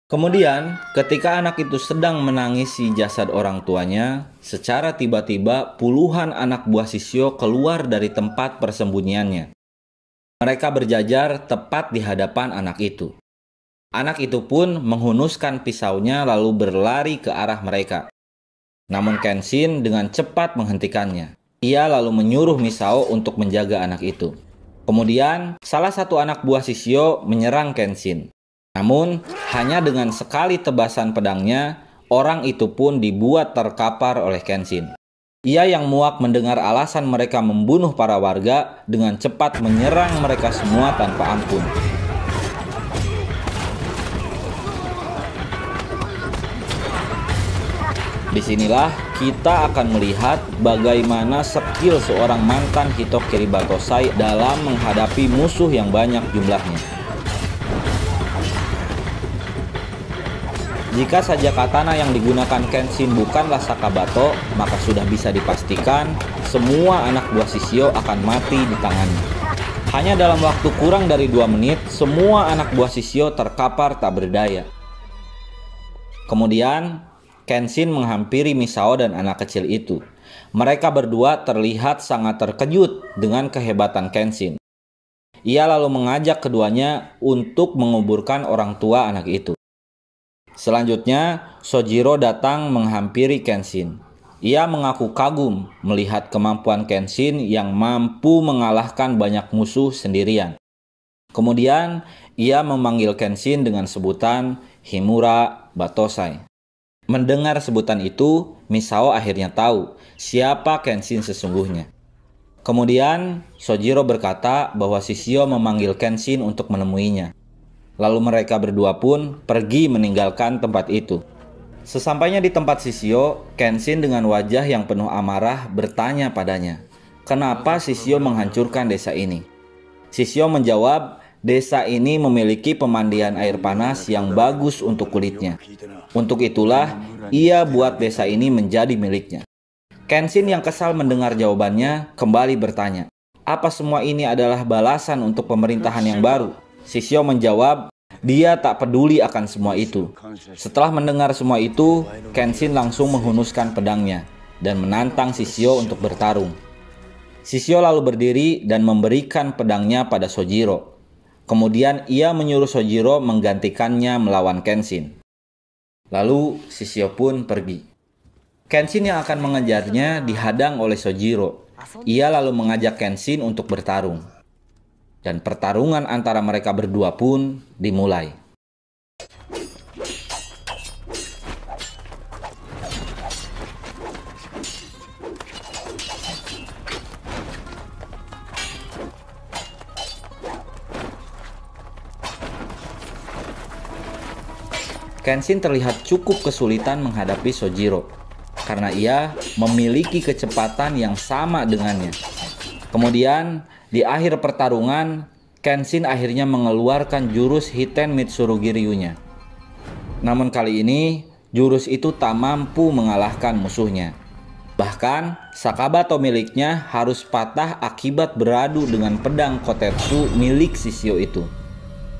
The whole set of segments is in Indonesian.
Kemudian, ketika anak itu sedang menangisi jasad orang tuanya, secara tiba-tiba puluhan anak buah Sisio keluar dari tempat persembunyiannya. Mereka berjajar tepat di hadapan anak itu. Anak itu pun menghunuskan pisaunya lalu berlari ke arah mereka. Namun Kenshin dengan cepat menghentikannya. Ia lalu menyuruh Misao untuk menjaga anak itu. Kemudian, salah satu anak buah Sisio menyerang Kenshin. Namun, hanya dengan sekali tebasan pedangnya, orang itu pun dibuat terkapar oleh Kenshin. Ia yang muak mendengar alasan mereka membunuh para warga dengan cepat menyerang mereka semua tanpa ampun. Disinilah kita akan melihat bagaimana skill seorang mantan Hitokiri Batosai dalam menghadapi musuh yang banyak jumlahnya. Jika saja katana yang digunakan Kenshin bukanlah Sakabato, maka sudah bisa dipastikan semua anak buah Sisio akan mati di tangannya. Hanya dalam waktu kurang dari 2 menit, semua anak buah Sisio terkapar tak berdaya. Kemudian, Kenshin menghampiri Misao dan anak kecil itu. Mereka berdua terlihat sangat terkejut dengan kehebatan Kenshin. Ia lalu mengajak keduanya untuk menguburkan orang tua anak itu. Selanjutnya, Sojiro datang menghampiri Kenshin. Ia mengaku kagum melihat kemampuan Kenshin yang mampu mengalahkan banyak musuh sendirian. Kemudian, ia memanggil Kenshin dengan sebutan Himura Batosai. Mendengar sebutan itu, Misao akhirnya tahu siapa Kenshin sesungguhnya. Kemudian, Sojiro berkata bahwa Sisio memanggil Kenshin untuk menemuinya. Lalu mereka berdua pun pergi meninggalkan tempat itu. Sesampainya di tempat Sisio, Kenshin dengan wajah yang penuh amarah bertanya padanya, "Kenapa Sisio menghancurkan desa ini?" Sisio menjawab, "Desa ini memiliki pemandian air panas yang bagus untuk kulitnya. Untuk itulah ia buat desa ini menjadi miliknya." Kenshin yang kesal mendengar jawabannya kembali bertanya, "Apa semua ini adalah balasan untuk pemerintahan yang baru?" Sisio menjawab, dia tak peduli akan semua itu. Setelah mendengar semua itu, Kenshin langsung menghunuskan pedangnya dan menantang Sisio untuk bertarung. Sisio lalu berdiri dan memberikan pedangnya pada Sojiro. Kemudian ia menyuruh Sojiro menggantikannya melawan Kenshin. Lalu Sisio pun pergi. Kenshin yang akan mengejarnya dihadang oleh Sojiro. Ia lalu mengajak Kenshin untuk bertarung. Dan pertarungan antara mereka berdua pun dimulai. Kenshin terlihat cukup kesulitan menghadapi Sojiro karena ia memiliki kecepatan yang sama dengannya. Kemudian, di akhir pertarungan, Kenshin akhirnya mengeluarkan jurus Hiten Mitsurugi Ryu-nya. Namun kali ini, jurus itu tak mampu mengalahkan musuhnya. Bahkan, Sakabato miliknya harus patah akibat beradu dengan pedang Kotetsu milik Sisio itu.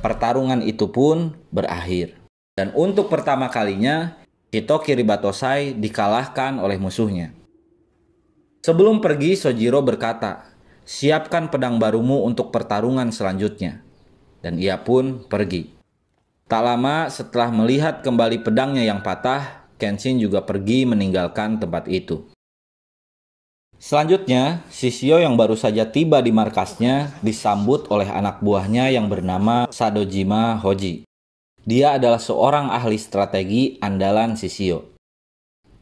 Pertarungan itu pun berakhir. Dan untuk pertama kalinya, Hitokiri Batosai dikalahkan oleh musuhnya. Sebelum pergi, Sojiro berkata, "Siapkan pedang barumu untuk pertarungan selanjutnya." Dan ia pun pergi. Tak lama setelah melihat kembali pedangnya yang patah, Kenshin juga pergi meninggalkan tempat itu. Selanjutnya, Sisio yang baru saja tiba di markasnya disambut oleh anak buahnya yang bernama Sadojima Hoji. Dia adalah seorang ahli strategi andalan Sisio.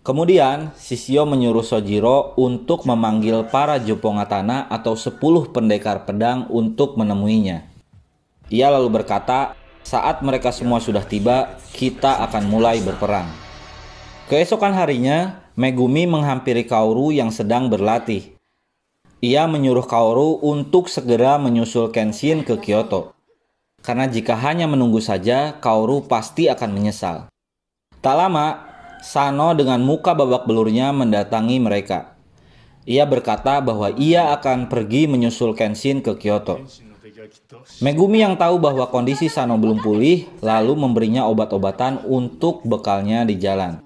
Kemudian, Sisio menyuruh Sojiro untuk memanggil para Joppongatana atau 10 pendekar pedang untuk menemuinya. Ia lalu berkata, saat mereka semua sudah tiba, kita akan mulai berperang. Keesokan harinya, Megumi menghampiri Kaoru yang sedang berlatih. Ia menyuruh Kaoru untuk segera menyusul Kenshin ke Kyoto. Karena jika hanya menunggu saja, Kaoru pasti akan menyesal. Tak lama, Sano dengan muka babak belurnya mendatangi mereka. Ia berkata bahwa ia akan pergi menyusul Kenshin ke Kyoto. Megumi yang tahu bahwa kondisi Sano belum pulih, lalu memberinya obat-obatan untuk bekalnya di jalan.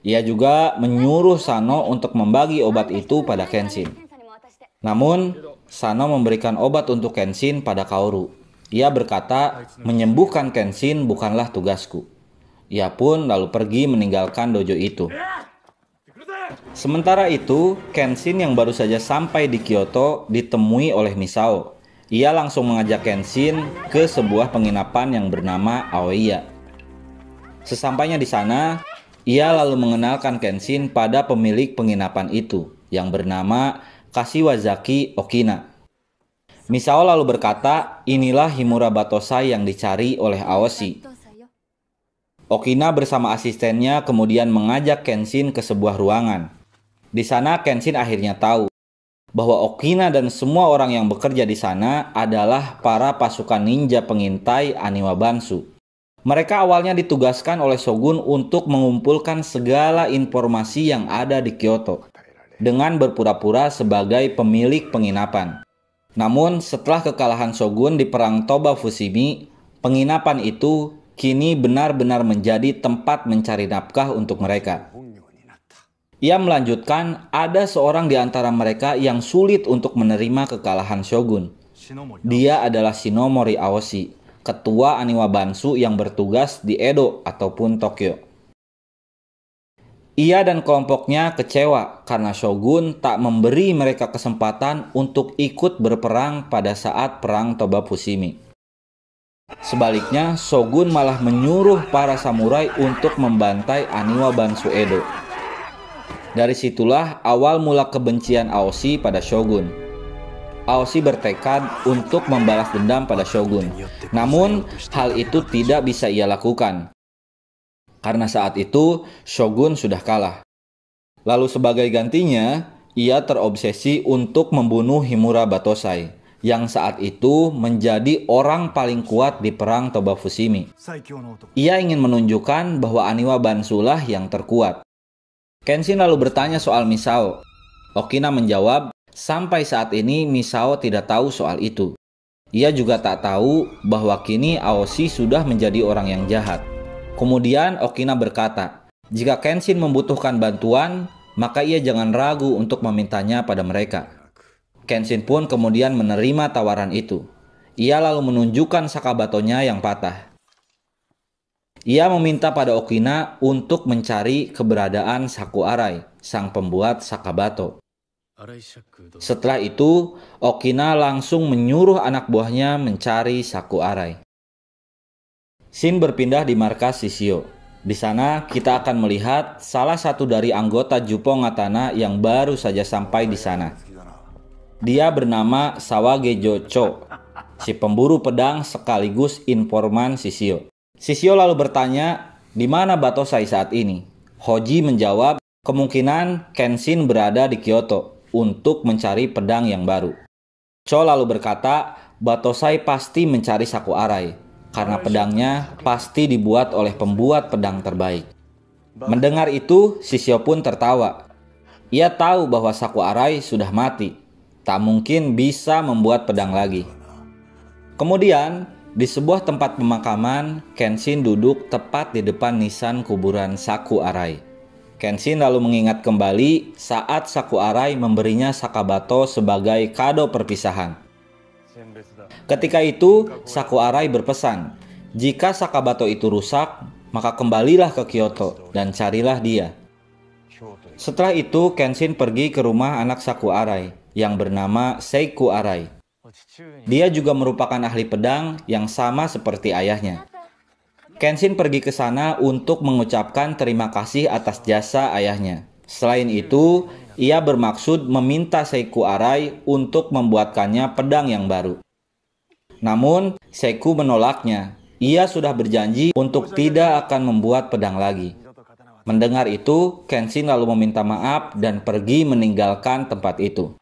Ia juga menyuruh Sano untuk membagi obat itu pada Kenshin. Namun, Sano memberikan obat untuk Kenshin pada Kaoru. Ia berkata, menyembuhkan Kenshin bukanlah tugasku. Ia pun lalu pergi meninggalkan dojo itu. Sementara itu, Kenshin yang baru saja sampai di Kyoto ditemui oleh Misao. Ia langsung mengajak Kenshin ke sebuah penginapan yang bernama Aoiya. Sesampainya di sana, ia lalu mengenalkan Kenshin pada pemilik penginapan itu yang bernama Kashiwazaki Okina. Misao lalu berkata, inilah Himura Batosai yang dicari oleh Aoshi. Okina bersama asistennya kemudian mengajak Kenshin ke sebuah ruangan. Di sana Kenshin akhirnya tahu bahwa Okina dan semua orang yang bekerja di sana adalah para pasukan ninja pengintai Aniwa Bansu. Mereka awalnya ditugaskan oleh Shogun untuk mengumpulkan segala informasi yang ada di Kyoto dengan berpura-pura sebagai pemilik penginapan. Namun setelah kekalahan Shogun di perang Toba Fushimi, penginapan itu kini benar-benar menjadi tempat mencari nafkah untuk mereka. Ia melanjutkan, ada seorang di antara mereka yang sulit untuk menerima kekalahan Shogun. Dia adalah Shinomori Aoshi, ketua Aniwa Bansu yang bertugas di Edo ataupun Tokyo. Ia dan kelompoknya kecewa karena Shogun tak memberi mereka kesempatan untuk ikut berperang pada saat perang Toba Fushimi. Sebaliknya, Shogun malah menyuruh para samurai untuk membantai Aniwa Bansu Edo. Dari situlah awal mula kebencian Aoshi pada Shogun. Aoshi bertekad untuk membalas dendam pada Shogun. Namun, hal itu tidak bisa ia lakukan. Karena saat itu, Shogun sudah kalah. Lalu sebagai gantinya, ia terobsesi untuk membunuh Himura Batosai, yang saat itu menjadi orang paling kuat di perang Toba Fushimi. Ia ingin menunjukkan bahwa Aniwa Bansu lah yang terkuat. Kenshin lalu bertanya soal Misao. Okina menjawab, sampai saat ini Misao tidak tahu soal itu. Ia juga tak tahu bahwa kini Aoshi sudah menjadi orang yang jahat. Kemudian Okina berkata, jika Kenshin membutuhkan bantuan, maka ia jangan ragu untuk memintanya pada mereka. Kenshin pun kemudian menerima tawaran itu. Ia lalu menunjukkan sakabatonya yang patah. Ia meminta pada Okina untuk mencari keberadaan Saku Arai, sang pembuat sakabato. Setelah itu, Okina langsung menyuruh anak buahnya mencari Saku Arai. Shin berpindah di markas Shishio. Di sana kita akan melihat salah satu dari anggota Juppo Ngatana yang baru saja sampai di sana. Dia bernama Sawagejo Cho, si pemburu pedang sekaligus informan Shishio. Shishio lalu bertanya, di mana Batosai saat ini? Hoji menjawab, kemungkinan Kenshin berada di Kyoto untuk mencari pedang yang baru. Cho lalu berkata, Batosai pasti mencari Saku Arai, karena pedangnya pasti dibuat oleh pembuat pedang terbaik. Mendengar itu, Shishio pun tertawa. Ia tahu bahwa Saku Arai sudah mati, tak mungkin bisa membuat pedang lagi. Kemudian, di sebuah tempat pemakaman, Kenshin duduk tepat di depan nisan kuburan Saku Arai. Kenshin lalu mengingat kembali saat Saku Arai memberinya sakabato sebagai kado perpisahan. Ketika itu, Saku Arai berpesan, jika sakabato itu rusak, maka kembalilah ke Kyoto dan carilah dia. Setelah itu, Kenshin pergi ke rumah anak Saku Arai yang bernama Seiku Arai. Dia juga merupakan ahli pedang yang sama seperti ayahnya. Kenshin pergi ke sana untuk mengucapkan terima kasih atas jasa ayahnya. Selain itu, ia bermaksud meminta Seiku Arai untuk membuatkannya pedang yang baru. Namun, Seiku menolaknya. Ia sudah berjanji untuk tidak akan membuat pedang lagi. Mendengar itu, Kenshin lalu meminta maaf dan pergi meninggalkan tempat itu.